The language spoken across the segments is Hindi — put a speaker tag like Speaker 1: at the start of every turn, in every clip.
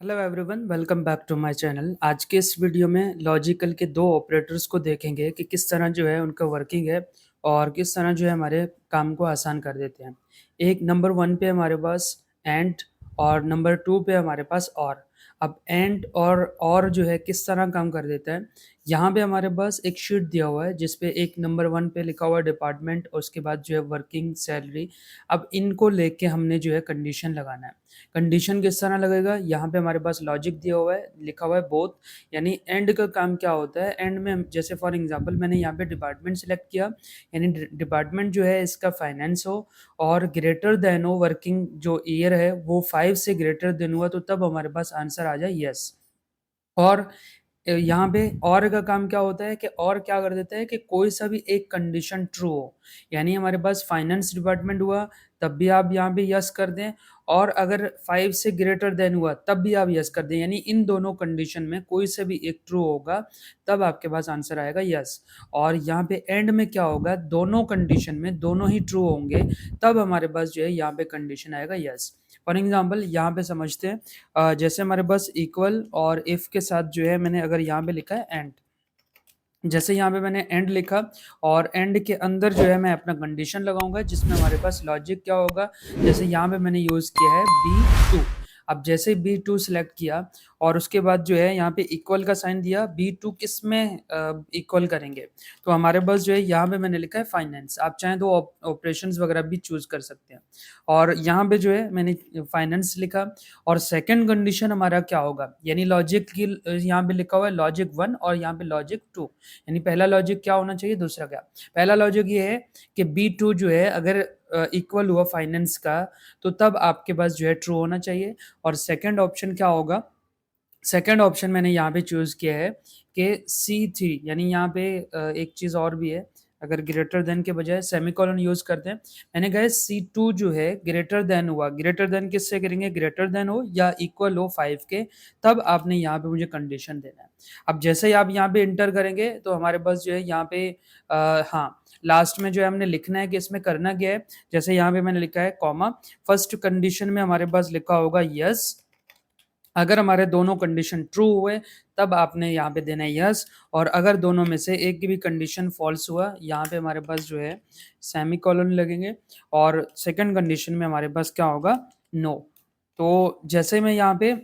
Speaker 1: Hello everyone, welcome back to my channel. आज के इस वीडियो में लॉजिकल के दो ऑपरेटर्स को देखेंगे कि किस तरह जो है उनका वर्किंग है और किस तरह जो है हमारे काम को आसान कर देते हैं। एक नंबर वन पे हमारे पास एंड और नंबर टू पे हमारे पास और। अब एंड और जो है किस तरह काम कर देता है। यहाँ पे हमारे पास एक शीट दिया हुआ है जिसपे एक नंबर वन पे लिखा हुआ है डिपार्टमेंट और उसके बाद जो है वर्किंग सैलरी। अब इनको लेके हमने जो है कंडीशन लगाना है। कंडीशन किस तरह लगेगा, यहाँ पे हमारे पास लॉजिक दिया हुआ है, लिखा हुआ है बोथ। यानी एंड का काम क्या होता है, एंड में जैसे फॉर एग्जांपल मैंने यहाँ पे डिपार्टमेंट सेलेक्ट किया, यानी डिपार्टमेंट जो है इसका फाइनेंस हो और ग्रेटर देन हो, वर्किंग जो ईयर है वो 5 से ग्रेटर देन हुआ, तो तब हमारे पास आंसर आ जाए यस। और यहाँ पे और का काम क्या होता है कि और क्या कर देता है कि कोई सा भी एक कंडीशन ट्रू हो, यानी हमारे पास फाइनेंस डिपार्टमेंट हुआ तब भी आप यहाँ पे यस कर दें, और अगर 5 से ग्रेटर देन हुआ तब भी आप यस कर दें, यानी इन दोनों कंडीशन में कोई से भी एक ट्रू होगा तब आपके पास आंसर आएगा यस। और यहाँ पे एंड में क्या होगा, दोनों कंडीशन में दोनों ही ट्रू होंगे तब हमारे पास जो है यहाँ पे कंडीशन आएगा यस। फॉर एग्जाम्पल यहाँ पे समझते हैं, जैसे हमारे पास इक्वल और इफ के साथ जो है मैंने अगर यहाँ पे लिखा है एंड, जैसे यहाँ पे मैंने एंड लिखा और एंड के अंदर जो है मैं अपना कंडीशन लगाऊंगा जिसमें हमारे पास लॉजिक क्या होगा, जैसे यहाँ पे मैंने यूज किया है B2। अब जैसे B2 सेलेक्ट किया और उसके बाद जो है यहाँ पे इक्वल का साइन दिया, B2 किस में इक्वल करेंगे, तो हमारे पास जो है यहाँ पे मैंने लिखा है फाइनेंस। आप चाहें तो ऑपरेशंस वगैरह भी चूज कर सकते हैं, और यहाँ पे जो है मैंने फाइनेंस लिखा। और सेकंड कंडीशन हमारा क्या होगा, यानी लॉजिक की यहाँ पे लिखा हुआ है लॉजिक 1 और यहाँ पे लॉजिक 2, यानी पहला लॉजिक क्या होना चाहिए, दूसरा क्या। पहला लॉजिक ये है कि B2 जो है अगर इक्वल हुआ फाइनेंस का तो तब आपके पास जो है ट्रू होना चाहिए। और सेकंड ऑप्शन क्या होगा, सेकंड ऑप्शन मैंने यहाँ पे चूज किया है कि C3, यानी यहाँ पे एक चीज और भी है, अगर ग्रेटर देन के बजाय सेमीकोलन यूज करते हैं। मैंने कहा C2 जो है ग्रेटर देन हुआ, ग्रेटर देन किससे करेंगे, ग्रेटर देन हो या इक्वल हो 5 के, तब आपने यहाँ पे मुझे कंडीशन देना है। अब जैसे ही आप यहाँ पे इंटर करेंगे तो हमारे पास जो है यहाँ पे हाँ लास्ट में जो है हमने लिखना है कि इसमें करना क्या है। जैसे यहाँ पे मैंने लिखा है कॉमा, फर्स्ट कंडीशन में हमारे पास लिखा होगा यस, अगर हमारे दोनों कंडीशन ट्रू हुए तब आपने यहाँ पे देना है यस, और अगर दोनों में से एक की भी कंडीशन फॉल्स हुआ यहाँ पे हमारे पास जो है सेमी कॉलन लगेंगे, और सेकंड कंडीशन में हमारे पास क्या होगा, नो। तो जैसे मैं यहाँ पे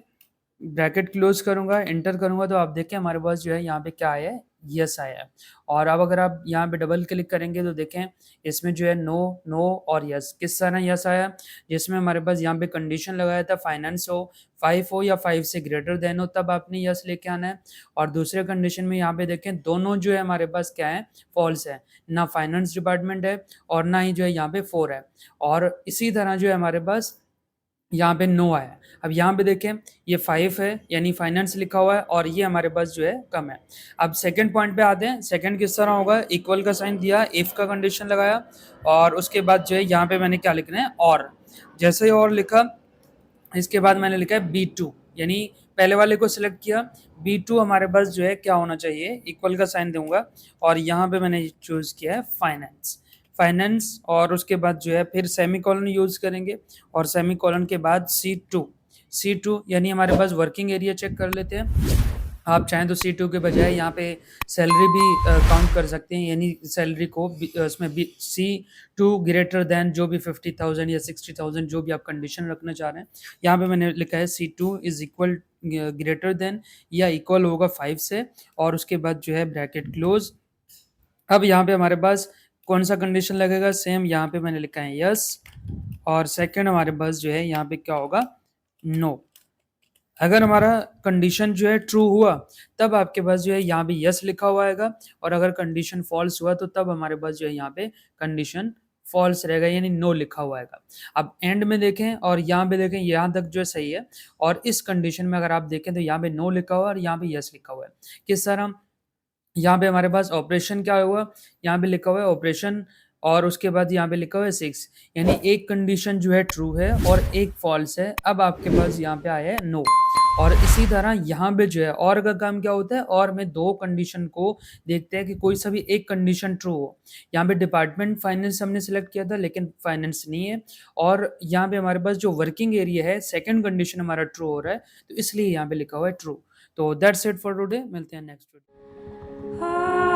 Speaker 1: ब्रैकेट क्लोज करूंगा, एंटर करूंगा, तो आप देखें हमारे पास जो है यहाँ पे क्या आया है, यस आया है। और अब अगर आप यहाँ पे डबल क्लिक करेंगे तो देखें इसमें जो है नो, नो और यस, किस तरह यस आया, जिसमें हमारे पास यहाँ पे कंडीशन लगाया था फाइनेंस हो, 5 हो या 5 से ग्रेटर देन हो तब आपने यस लेके आना है। और दूसरे कंडीशन में यहाँ पे देखें दोनों जो है हमारे पास क्या है, फॉल्स है, ना फाइनेंस डिपार्टमेंट है और ना ही जो है यहाँ पे 4 है, और इसी तरह जो है हमारे पास यहाँ पे नो आया। अब यहाँ पे देखें ये 5 है यानी फाइनेंस लिखा हुआ है और ये हमारे पास जो है कम है। अब सेकंड पॉइंट पे आते हैं, सेकंड किस तरह होगा, इक्वल का साइन दिया, इफ का कंडीशन लगाया और उसके बाद जो है यहाँ पे मैंने क्या लिखना है, और। जैसे ही और लिखा इसके बाद मैंने लिखा है B2, यानी पहले वाले को सिलेक्ट किया, B2 हमारे पास जो है क्या होना चाहिए, इक्वल का साइन दूंगा और यहाँ पे मैंने चूज किया है फाइनेंस, फाइनेंस, और उसके बाद जो है फिर सेमी कॉलन यूज करेंगे और सेमी कॉलन के बाद C2 यानी हमारे पास वर्किंग एरिया चेक कर लेते हैं। आप चाहें तो C2 के बजाय यहाँ पे सैलरी भी काउंट कर सकते हैं, यानी सैलरी को उसमें भी C2 ग्रेटर देन जो भी 50,000 या 60,000 जो भी आप कंडीशन रखना चाह रहे हैं, यहाँ पे मैंने लिखा है C2 is equal greater than या इक्वल होगा 5 से, और उसके बाद जो है ब्रैकेट क्लोज। अब यहाँ पे हमारे पास कौन सा कंडीशन लगेगा, सेम यहाँ पे मैंने लिखा है यस, और सेकंड हमारे पास जो है यहाँ पे क्या होगा, नो। अगर हमारा कंडीशन जो है ट्रू हुआ तब आपके पास जो है यहाँ पे यस लिखा हुआ आएगा, और अगर कंडीशन फॉल्स हुआ तो तब हमारे पास जो है यहाँ पे कंडीशन फॉल्स रहेगा यानी नो लिखा हुआ आएगा। अब एंड में देखें और यहाँ पे देखें, यहाँ तक जो है सही है, और इस कंडीशन में अगर आप देखें तो यहाँ पे नो लिखा हुआ है और यहाँ पे यस लिखा हुआ है। किस तरह, यहाँ पे हमारे पास ऑपरेशन क्या हुआ, यहाँ पे लिखा हुआ है ऑपरेशन और उसके बाद यहाँ पे लिखा हुआ है 6, यानी एक कंडीशन जो है ट्रू है और एक फॉल्स है। अब आपके पास यहाँ पे आया है नो, और इसी तरह यहाँ पे जो है और का काम क्या होता है, और में 2 कंडीशन को देखते हैं कि कोई सा भी एक कंडीशन ट्रू हो। यहाँ पे डिपार्टमेंट फाइनेंस हमने सिलेक्ट किया था लेकिन फाइनेंस नहीं है, और यहाँ पे हमारे पास जो वर्किंग एरिया है सेकंड कंडीशन हमारा ट्रू हो रहा है, तो इसलिए यहाँ पे लिखा हुआ है ट्रू। तो दैट्स इट फॉर टुडे, मिलते हैं नेक्स्ट वीडियो।